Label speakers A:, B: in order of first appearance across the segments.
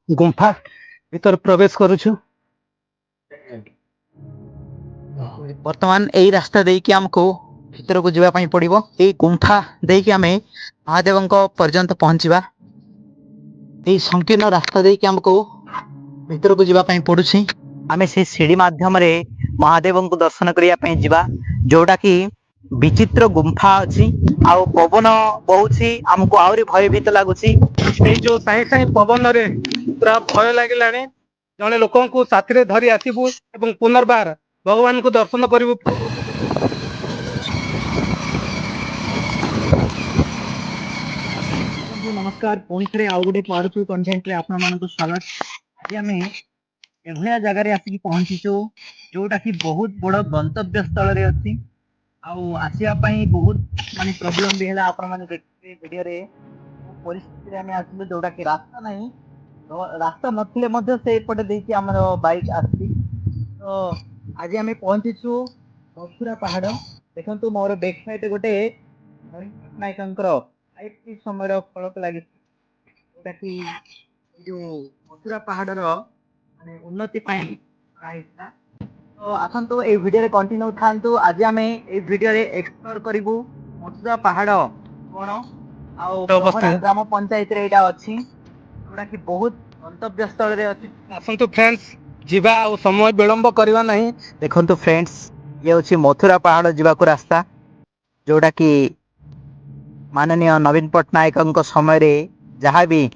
A: गुंफा भीतर प्रवेश करुछु।
B: वर्तमान यही रास्ता देकी हमको भीतर को जावाई पड़ो। यही गुंफा देकी आम महादेव पर्यंत पहुँचवा। यही संकीर्ण रास्ता देकी हमको भीतर को जावाई पड़ुछि। आम से सीढ़ी माध्यम महादेव को दर्शन करने जावा, जोटा कि विचित्र गुंफा अच्छी आउ पवन बहुत आमको आहरी भयभीत लगुच।
A: जो साई साई पवन रे पूरा भय लगे। जड़े लोक साथी धरी आसबू और पुनर्बार भगवान को दर्शन करू।
B: नमस्कार, पुणी थे आउ गोटे पावरफुल कंटेंट आपको स्वागत। आज आम एभलिया जगार आसिक पहुंचीचु जोटा कि बहुत बड़ गंतव्य स्थल अच्छी। आसवाई बहुत माने प्रोब्लेम भी है। आपण मैंने देखते वीडियो रे परिस्थिति आम आसलु जोटा कि रास्ता नहीं, तो रास्ता नथिले से पटे देकी आमर बाइक आसी। तो आज आम पहुंचीचु मथुरा पहाड़। देखो मोर बैक साइड गोटे नायकर आईटी समय फलक लगी जोटा कि जो मथुरा पहाड़ माने उन्नति तो आसतु ए वीडियो कंटिन्यू था। आज आम ए वीडियो एक्सप्लोर करूँ मथुरा पहाड़ कौन आ ग्राम पंचायत अच्छी, जोटा कि बहुत गंतव्य स्थल अच्छी।
A: आसतु फ्रेंड्स जीवा और समय विलंब करवा नहीं।
B: देखो फ्रेंड्स, ये हूँ मथुरा पहाड़ जावाक रास्ता, जोटा कि माननीय नवीन पट्टनायक समय जहाँ भी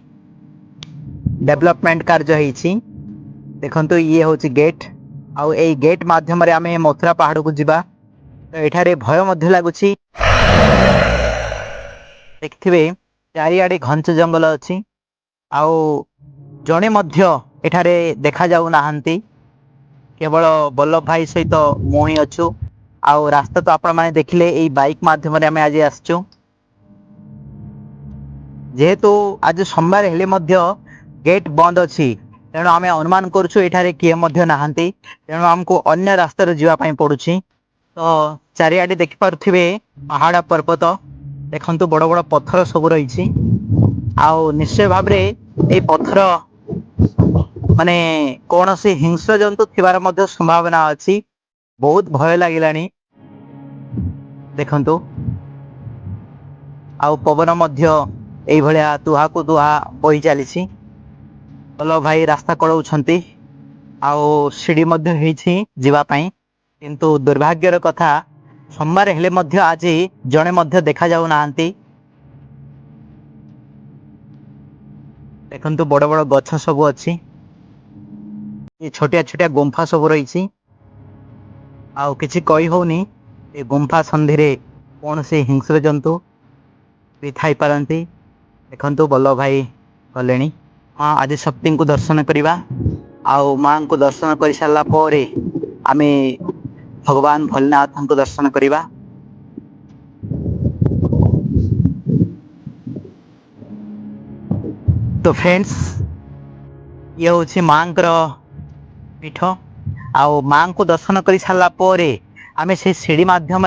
B: डेवलपमेंट कार्य होती। देखो ये हूँ गेट, आउ ए गेट माध्यम आम मथुरा पहाड़ को जावा। तो एठारे भय मध्य लगुच। देखिए चारिआडे घंच जंगल अच्छी, आउ जड़े एठारे देखा जाऊ नाहंती। केवल बल्लभ भाई सहित मुही अच्छु। आउ रास्ता तो आपण मैंने देखिले यही बाइक माध्यम आम आज आसचु। जेहेतु आज सोमवार हेले गेट बंद अच्छी, तेणु आम अनुमान करुछु एठारे किए नाहंती, तेणु आमको अन्य रास्तार जावाई पड़ुछि। तो चारिआडे देखिपे पहाड़ पर्वत, देखु बड़ बड़ पत्थर सब रही। आउ निश्चय भाव ये पत्थर माने कौन से हिंस्र जंतु थिबार मध्य संभावना अच्छी। बहुत भय लगिलानी। देखंतु आउ पवन मध्य यही भलिया तुहा को तुहा बही चली। बल्लभ भाई रास्ता कड़ाउछंती, आउ सीढ़ी मध्य होईछि जीवा पई। किंतु दुर्भाग्यर कथा सोमवार हेले मध्य आज जड़े मध्य देखा जाऊ नाहंती। देखंतु बड़ बड़ गछ सब अच्छी, ये छोटिया छोटिया गुंफा सब रही। आउ किछि कही होनी ए गुंफा संधि रे कौन से हिंस्र जंतु भी थाई पारंती। देखंतु बल्लभ भाई गलेनी। हाँ, आज शक्ति को दर्शन करवा। आउ मां को दर्शन कर सारा पर आम भगवान भोलेनाथ को दर्शन करवा। तो फ्रेंड्स, ये हूँ मां पीठ। आउ मां को दर्शन कर सारा पर आम से सीढ़ी माध्यम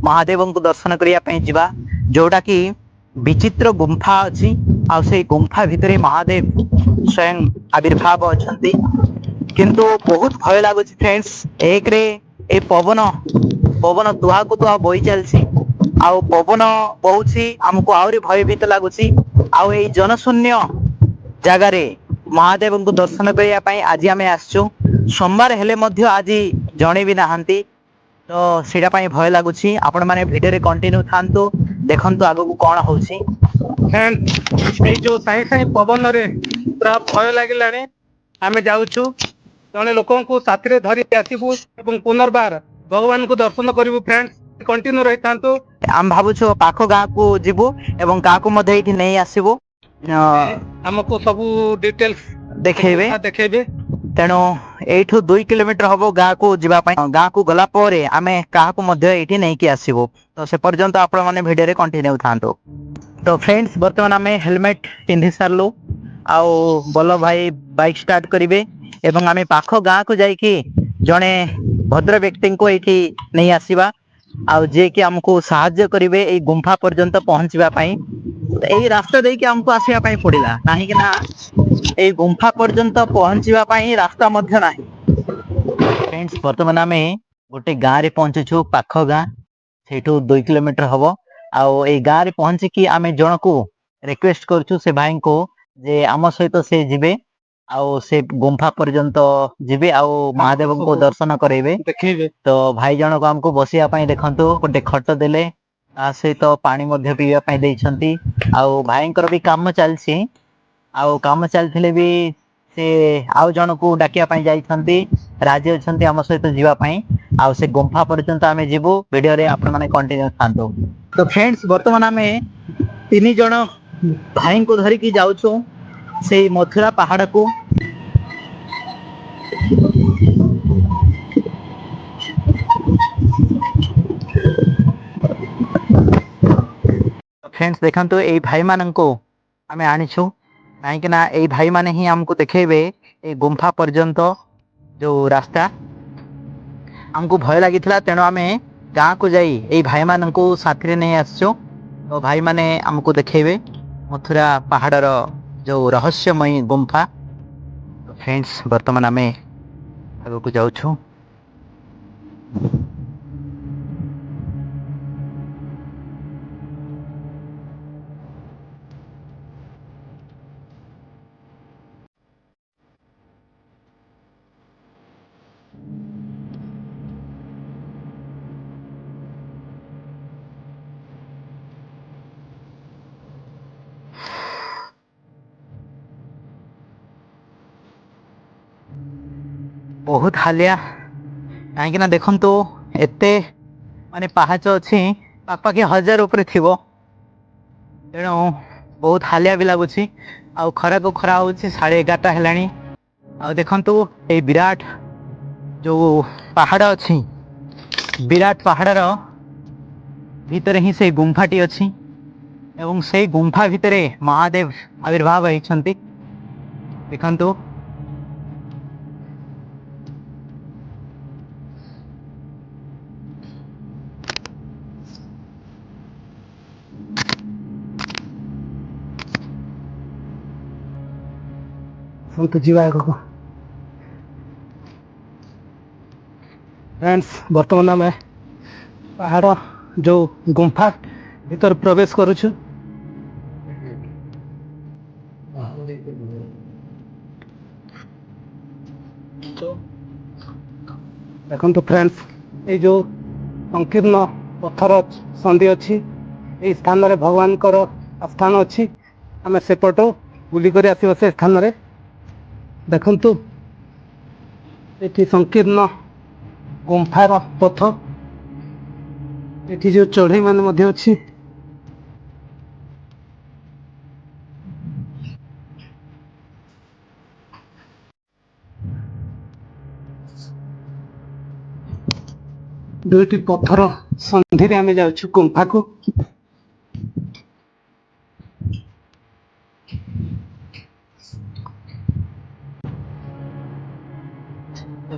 B: महादेव को दर्शन करने जावा, जोटा कि विचित्र गुंफा अच्छी। आउ से गुंफा भितर महादेव स्वयं आविर्भाव अच्छी। किंतु बहुत भय लगुच फ्रेंड्स। एक रे ए पवन पवन तुहा को तुहा बही चलसी। आउ पवन बहुत आमको आहरी भयभीत लगुच। आउ ए जनशून्य जगार महादेव को दर्शन करने आज आम आसचु। सोमवार हेले मध्य आज जणे भी नाहंती, तो सीटा भय लगुच। आपण मैंने वीडियो कंटिन्यू थांतु, देखंतु आगो को कौन होउछि।
A: जो साई साई पवन रे पूरा भय लगे। आम जाऊँ जड़े लोक साथी धरी आसबू और पुनर्बार भगवान को दर्शन करू। फ्रेंड्स कंटिन्यू रही था।
B: आम भावुँ पाख गाँ को जीवु एवं गाँ को नहीं आसबू।
A: हमको सब डिटेल्स
B: देखेबे। तेणु एठू 2 किलोमीटर हम गाँ को जीवाई। गाँ को गला आम क्या नहीं कि आसबू। तो से पर्यंत आपण मैंने वीडियो कंटिन्यू था। तो फ्रेंड्स बर्तमान आम हेलमेट पिंधि सारू। आउ बल्लभ भाई बाइक स्टार्ट करेंगे एवं आम पाख गाँ को जाकि जड़े भद्र व्यक्ति को ये नहीं आसवा, आउ जे कि आमको साहाଯ୍य करेंगे गुंफा पर्यंत पहुँचवाई। ଏଇ ରାସ୍ତା ଦେଇକି ଆମକୁ ଆସିବା ପାଇଁ ପଡିଲା, କାହିଁକି ନା ଏଇ ଗୁମ୍ଫା ପର୍ଯ୍ୟନ୍ତ ପହଞ୍ଚିବା ପାଇଁ ରାସ୍ତା ମଧ୍ୟ ନାହିଁ। ଫ୍ରେଣ୍ଡସ୍, ବର୍ତ୍ତମାନ ଆମେ ଗୋଟେ ଗାଁରେ ପହଞ୍ଚିଛୁ, ପାଖ ଗାଁ, ସେଇଠୁ 2 କିଲୋମିଟର ହବ। ଆଉ ଏଇ ଗାଁରେ ପହଞ୍ଚିକି ଆମେ ଜଣକୁ ରିକ୍ୱେଷ୍ଟ କରୁଛୁ, ସେ ଭାଇଙ୍କୁ, ଯେ ଆମ ସହିତ ସେ ଯିବେ ଆଉ ସେ ଗୁମ୍ଫା ପର୍ଯ୍ୟନ୍ତ ଯିବେ ଆଉ ମହାଦେବଙ୍କୁ ଦର୍ଶନ କରେଇବେ।
A: ଦେଖେଇବେ।
B: ତ ଭାଇ ଜଣକ ଆମକୁ ବସିବା ପାଇଁ ଦେଖନ୍ତୁ ଗୋଟେ ଖଟ ଦେଲେ, ତା ସହିତ ପାଣି ମଧ୍ୟ ପିଇବା ପାଇଁ ଦେଇଛନ୍ତି। ଆଉ ଭାଇଙ୍କର ବି କାମ ଚାଲିଛି, ଆଉ କାମ ଚାଲିଥିଲେ ବି ସେ ଆଉ ଜଣକୁ ଡାକିବା ପାଇଁ ଯାଇଛନ୍ତି, ରାଜି ଅଛନ୍ତି ଆମ ସହିତ ଯିବା ପାଇଁ। ଆଉ ସେ ଗୁମ୍ଫା ପର୍ଯ୍ୟନ୍ତ ଆମେ ଯିବୁ। ଭିଡିଓରେ ଆପଣ ମାନେ କଣ୍ଟିନ୍ୟୁ ଥାନ୍ତୁ। ତ ଫ୍ରେଣ୍ଡସ୍, ବର୍ତ୍ତମାନ ଆମେ 3 ଜଣ ଭାଇଙ୍କୁ ଧରିକି ଯାଉଛୁ ସେଇ ମଥୁରା ପାହାଡକୁ। ଫ୍ରେଣ୍ଡସ୍, ଦେଖନ୍ତୁ ଏଇ ଭାଇମାନଙ୍କୁ ଆମେ ଆଣିଛୁ, କାହିଁକି ନା ଏଇ ଭାଇମାନେ ହିଁ ଆମକୁ ଦେଖେଇବେ ଏଇ ଗୁମ୍ଫା ପର୍ଯ୍ୟନ୍ତ ଯୋଉ ରାସ୍ତା। ଆମକୁ ଭୟ ଲାଗିଥିଲା, ତେଣୁ ଆମେ ଗାଁକୁ ଯାଇ ଏଇ ଭାଇମାନଙ୍କୁ ସାଥିରେ ନେଇ ଆସିଛୁ। ତ ଭାଇମାନେ ଆମକୁ ଦେଖେଇବେ ମଥୁରା ପାହାଡର ଯୋଉ ରହସ୍ୟମୟୀ ଗୁମ୍ଫା। ଫ୍ରେଣ୍ଡସ୍, ବର୍ତ୍ତମାନ ଆମେ ଆଗକୁ ଯାଉଛୁ। ବହୁତ ହାଲିଆ, କାହିଁକି ନା ଦେଖନ୍ତୁ ଏତେ ମାନେ ପାହାଚ ଅଛି, ପାଖାପାଖି 1000 ଉପରେ ଥିବ। ତେଣୁ ବହୁତ ହାଲିଆ ବି ଲାଗୁଛି। ଆଉ ଖରାକୁ ଖରା ହଉଛି, 11:30 ହେଲାଣି। ଆଉ ଦେଖନ୍ତୁ ଏଇ ବିରାଟ ଯୋଉ ପାହାଡ ଅଛି, ବିରାଟ ପାହାଡର ଭିତରେ ହିଁ ସେଇ ଗୁମ୍ଫାଟି ଅଛି ଏବଂ ସେଇ ଗୁମ୍ଫା ଭିତରେ ମହାଦେବ ଆବିର୍ଭାବ ହେଇଛନ୍ତି। ଦେଖନ୍ତୁ ଯିବା ଆଗକୁ। ଫ୍ରେଣ୍ଡସ୍, ବର୍ତ୍ତମାନ ଆମେ ପାହାଡ଼ ଯୋଉ ଗୁମ୍ଫା ଭିତରେ ପ୍ରବେଶ କରୁଛୁ। ଦେଖନ୍ତୁ ଫ୍ରେଣ୍ଡସ୍, ଏଇ ଯୋଉ ସଂକୀର୍ଣ୍ଣ ପଥର ସନ୍ଧି ଅଛି, ଏଇ ସ୍ଥାନରେ ଭଗବାନଙ୍କର ସ୍ଥାନ ଅଛି। ଆମେ ସେପଟୁ ବୁଲିକରି ଆସିବା ସେ ସ୍ଥାନରେ। ଦେଖନ୍ତୁ ଏଠି ସଂକୀର୍ଣ୍ଣ ଗୁମ୍ଫାର ପଥ, ଏଠି ଯୋଉ ଚଢ଼େଇ ମାନେ ମଧ୍ୟ ଅଛି। ଦୁଇଟି ପଥର ସନ୍ଧିରେ ଆମେ ଯାଉଛୁ ଗୁମ୍ଫାକୁ।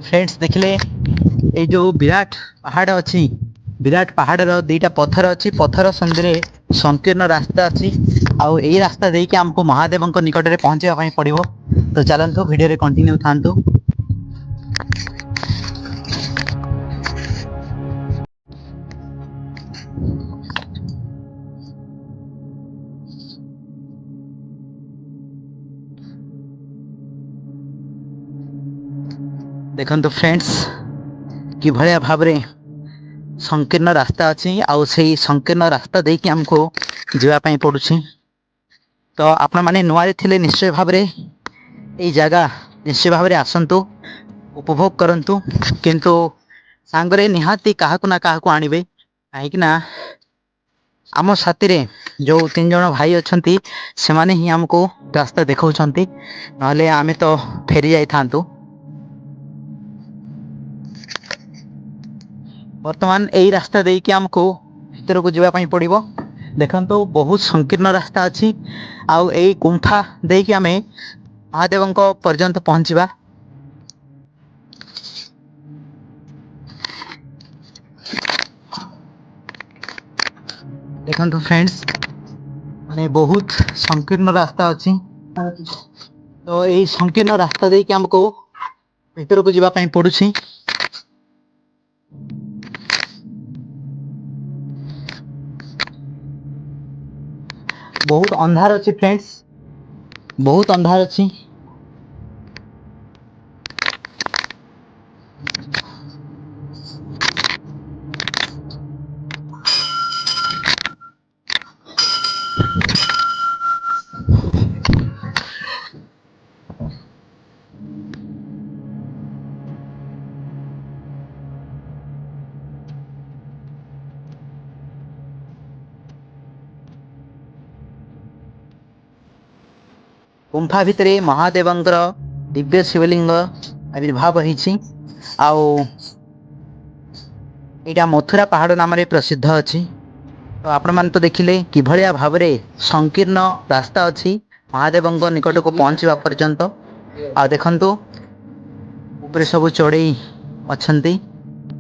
B: ଫ୍ରେଣ୍ଡସ୍, ଦେଖିଲେ ଏଇ ଯୋଉ ବିରାଟ ପାହାଡ ଅଛି, ବିରାଟ ପାହାଡର 2ଟା ପଥର ଅଛି, ପଥର ସନ୍ଧିରେ ସଂକୀର୍ଣ୍ଣ ରାସ୍ତା ଅଛି। ଆଉ ଏଇ ରାସ୍ତା ଦେଇକି ଆମକୁ ମହାଦେବଙ୍କ ନିକଟରେ ପହଞ୍ଚିବା ପାଇଁ ପଡିବ। ତ ଚାଲନ୍ତୁ, ଭିଡିଓରେ କଣ୍ଟିନ୍ୟୁ ଥାନ୍ତୁ। ଦେଖନ୍ତୁ ଫ୍ରେଣ୍ଡସ୍, କିଭଳିଆ ଭାବରେ ସଂକୀର୍ଣ୍ଣ ରାସ୍ତା ଅଛି, ଆଉ ସେଇ ସଂକୀର୍ଣ୍ଣ ରାସ୍ତା ଦେଇକି ଆମକୁ ଯିବା ପାଇଁ ପଡୁଛି। ତ ଆପଣମାନେ ନୂଆରେ ଥିଲେ ନିଶ୍ଚୟ ଭାବରେ ଏଇ ଜାଗା ନିଶ୍ଚୟ ଭାବରେ ଆସନ୍ତୁ, ଉପଭୋଗ କରନ୍ତୁ। କିନ୍ତୁ ସାଙ୍ଗରେ ନିହାତି କାହାକୁ ନା କାହାକୁ ଆଣିବେ, କାହିଁକି ନା ଆମ ସାଥିରେ ଯୋଉ 3 ଜଣ ଭାଇ ଅଛନ୍ତି, ସେମାନେ ହିଁ ଆମକୁ ରାସ୍ତା ଦେଖାଉଛନ୍ତି, ନହେଲେ ଆମେ ତ ଫେରି ଯାଇଥାନ୍ତୁ। ବର୍ତ୍ତମାନ ଏଇ ରାସ୍ତା ଦେଇକି ଆମକୁ ଭିତରକୁ ଯିବା ପାଇଁ ପଡିବ। ଦେଖନ୍ତୁ ବହୁତ ସଂକୀର୍ଣ୍ଣ ରାସ୍ତା ଅଛି, ଆଉ ଏଇ ଗୁମ୍ଫା ଦେଇକି ଆମେ ମହାଦେବଙ୍କ ପର୍ଯ୍ୟନ୍ତ ପହଞ୍ଚିବା। ଦେଖନ୍ତୁ ଫ୍ରେଣ୍ଡସ୍, ମାନେ ବହୁତ ସଂକୀର୍ଣ୍ଣ ରାସ୍ତା ଅଛି। ତ ଏଇ ସଂକୀର୍ଣ୍ଣ ରାସ୍ତା ଦେଇକି ଆମକୁ ଭିତରକୁ ଯିବା ପାଇଁ ପଡୁଛି। ବହୁତ ଅନ୍ଧାର ଅଛି ଫ୍ରେଣ୍ଡସ୍, ବହୁତ ଅନ୍ଧାର ଅଛି। ଗୁମ୍ଫା ଭିତରେ ମହାଦେବଙ୍କର ଦିବ୍ୟ ଶିବଲିଙ୍ଗ ଆବିର୍ଭାବ ହେଇଛି। ଆଉ ଏଇଟା ମଥୁରା ପାହାଡ଼ ନାମରେ ପ୍ରସିଦ୍ଧ ଅଛି। ତ ଆପଣମାନେ ତ ଦେଖିଲେ କିଭଳିଆ ଭାବରେ ସଂକୀର୍ଣ୍ଣ ରାସ୍ତା ଅଛି ମହାଦେବଙ୍କ ନିକଟକୁ ପହଞ୍ଚିବା ପର୍ଯ୍ୟନ୍ତ। ଆଉ ଦେଖନ୍ତୁ ଉପରେ ସବୁ ଚଢ଼େଇ ଅଛନ୍ତି,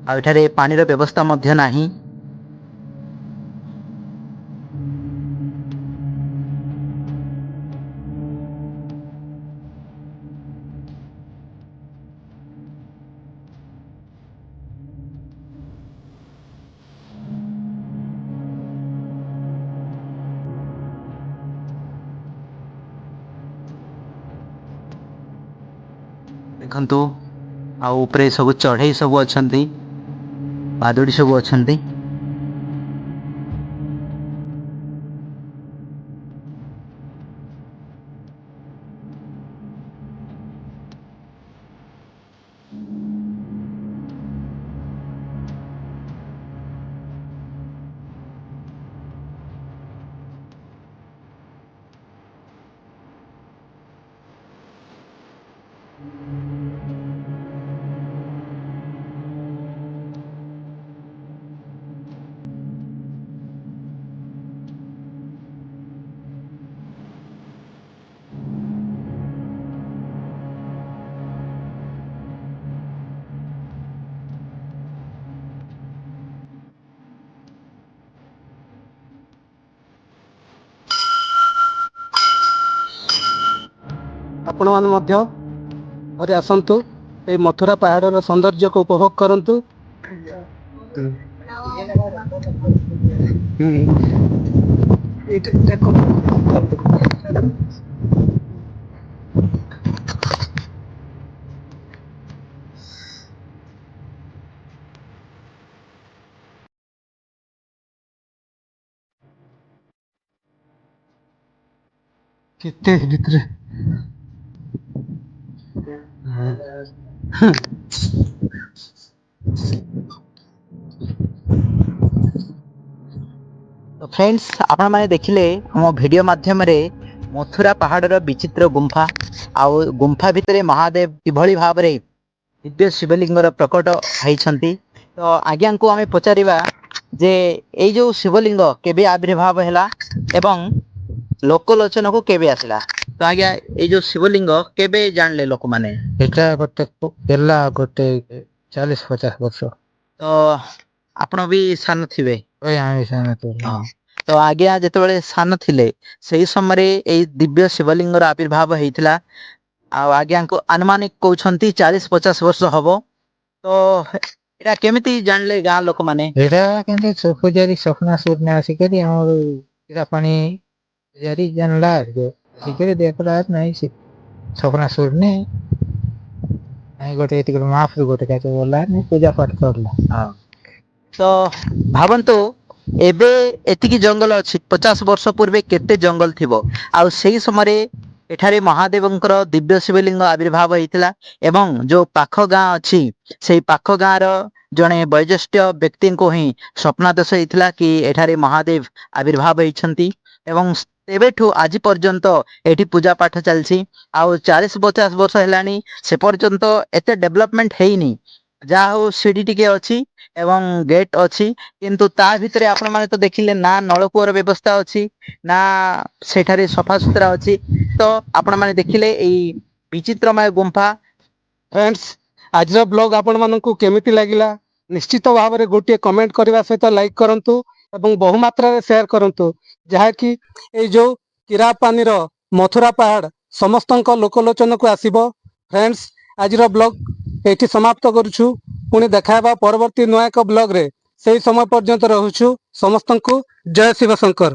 B: ଆଉ ଏଠାରେ ପାଣିର ବ୍ୟବସ୍ଥା ମଧ୍ୟ ନାହିଁ। ଦେଖନ୍ତୁ ଆଉ ଉପରେ ସବୁ ଚଢ଼େଇ ସବୁ ଅଛନ୍ତି, ବାଦୁଡ଼ି ସବୁ ଅଛନ୍ତି।
A: ଆପଣମାନେ ମଧ୍ୟ ଘରେ ଆସନ୍ତୁ, ଏଇ ମଥୁରା ପାହାଡ଼ର ସୌନ୍ଦର୍ଯ୍ୟକୁ ଉପଭୋଗ କରନ୍ତୁ। କେତେ ଭିତରେ
B: ତ ଫ୍ରେଣ୍ଡସ୍, ଆପଣମାନେ ଦେଖିଲେ ଆମ ଭିଡ଼ିଓ ମାଧ୍ୟମରେ ମଥୁରା ପାହାଡ଼ର ବିଚିତ୍ର ଗୁମ୍ଫା, ଆଉ ଗୁମ୍ଫା ଭିତରେ ମହାଦେବ କିଭଳି ଭାବରେ ଦିବ୍ୟ ଶିବଲିଙ୍ଗର ପ୍ରକଟ ହେଇଛନ୍ତି। ତ ଆଜ୍ଞାଙ୍କୁ ଆମେ ପଚାରିବା ଯେ ଏଇ ଯୋଉ ଶିବଲିଙ୍ଗ କେବେ ଆବିର୍ଭାବ ହେଲା ଏବଂ ଲୋକଲୋଚନକୁ କେବେ ଆସିଲା? ତ ଆଜ୍ଞା ଏଇ ଯୋଉ ଶିବଲିଙ୍ଗ କେବେ ଜାଣିଲେ ଲୋକମାନେ?
C: ଏଟା ହେଲା ଗୋଟେ 40-50 ବର୍ଷ।
B: ତ ଆପଣ ବି ସାନ ଥିବେ?
C: ଆମେ
B: ହଁ। ତ ଆଜ୍ଞା ଯେତେବେଳେ ସାନ ଥିଲେ ସେଇ ସମୟରେ ଏଇ ଦିବ୍ୟ ଶିବଲିଙ୍ଗର ଆବିର୍ଭାବ ହେଇଥିଲା। ଆଉ ଆଜ୍ଞାଙ୍କୁ ଆନୁମାନିକ କହୁଛନ୍ତି 40-50 ବର୍ଷ ହବ। ତ ଏଇଟା କେମିତି ଜାଣିଲେ ଗାଁ ଲୋକମାନେ?
C: ଏଇଟା କେମିତି ପୂଜାରୀ ସ୍ୱପ୍ନା ଆସିକରି ଆମର ଏଇଟା ପାଣି ପୂଜାରୀ ଜାଣିଲା ଆସିକରି ଦେଖିଲା ନାଇଁ ସେ ସ୍ୱପ୍ନା ସୁରନି ଗୋଟେ ଏତିକ ମାଫ ଗୋଟେ ଗଲା ପୂଜା ପାଠ କରିଲା।
B: ହଁ। ତ ଭାବନ୍ତୁ ଏବେ ଏତିକି ଜଙ୍ଗଲ ଅଛି, 50 ବର୍ଷ ପୂର୍ବେ କେତେ ଜଙ୍ଗଲ ଥିବ। ଆଉ ସେଇ ସମୟରେ ଏଠାରେ ମହାଦେବଙ୍କର ଦିବ୍ୟ ଶିବଲିଙ୍ଗ ଆବିର୍ଭାବ ହେଇଥିଲା। ଏବଂ ଯୋଉ ପାଖ ଗାଁ ଅଛି ସେଇ ପାଖ ଗାଁ ର ଜଣେ ବୟୋଜ୍ୟେଷ୍ଠ ବ୍ୟକ୍ତିଙ୍କୁ ହିଁ ସ୍ୱପ୍ନାଦେଶ ହେଇଥିଲା କି ଏଠାରେ ମହାଦେବ ଆବିର୍ଭାବ ହେଇଛନ୍ତି। ଏବଂ ଏବେଠୁ ଆଜି ପର୍ଯ୍ୟନ୍ତ ଏଠି ପୂଜା ପାଠ ଚାଲିଛି। ଆଉ 40-50 ବର୍ଷ ହେଲାଣି ସେ ପର୍ଯ୍ୟନ୍ତ ଏତେ ଡେଭଲପମେଣ୍ଟ ହେଇନି। ଯାହା ହଉ ସିଢି ଟିକେ ଅଛି ଏବଂ ଗେଟ୍ ଅଛି, କିନ୍ତୁ ତା ଭିତରେ ଆପଣ ମାନେ ତ ଦେଖିଲେ ନା ନଳକୂଅର ବ୍ୟବସ୍ଥା ଅଛି ନା ସେଠାରେ ସଫାସୁତୁରା ଅଛି। ତ ଆପଣ ମାନେ ଦେଖିଲେ ଏଇ ବିଚିତ୍ରମୟ ଗୁମ୍ଫା।
A: ଫ୍ରେଣ୍ଡସ୍, ଆଜିର ବ୍ଲଗ ଆପଣମାନଙ୍କୁ କେମିତି ଲାଗିଲା? ନିଶ୍ଚିତ ଭାବରେ ଗୋଟିଏ କମେଣ୍ଟ କରିବା ସହିତ ଲାଇକ୍ କରନ୍ତୁ ଏବଂ ବହୁ ମାତ୍ରାରେ ସେୟାର କରନ୍ତୁ, ଯାହାକି ଏଇ ଯୋଉ କିରାପାନିର ମଥୁରା ପାହାଡ଼ ସମସ୍ତଙ୍କ ଲୋକଲୋଚନକୁ ଆସିବ। ଫ୍ରେଣ୍ଡସ୍, ଆଜିର ବ୍ଲଗ ଏଇଠି ସମାପ୍ତ କରୁଛୁ। ପୁଣି ଦେଖା ହେବା ପରବର୍ତ୍ତୀ ନୂଆ ଏକ ବ୍ଲଗରେ। ସେଇ ସମୟ ପର୍ଯ୍ୟନ୍ତ ରହୁଛୁ। ସମସ୍ତଙ୍କୁ ଜୟ ଶିବ ଶଙ୍କର।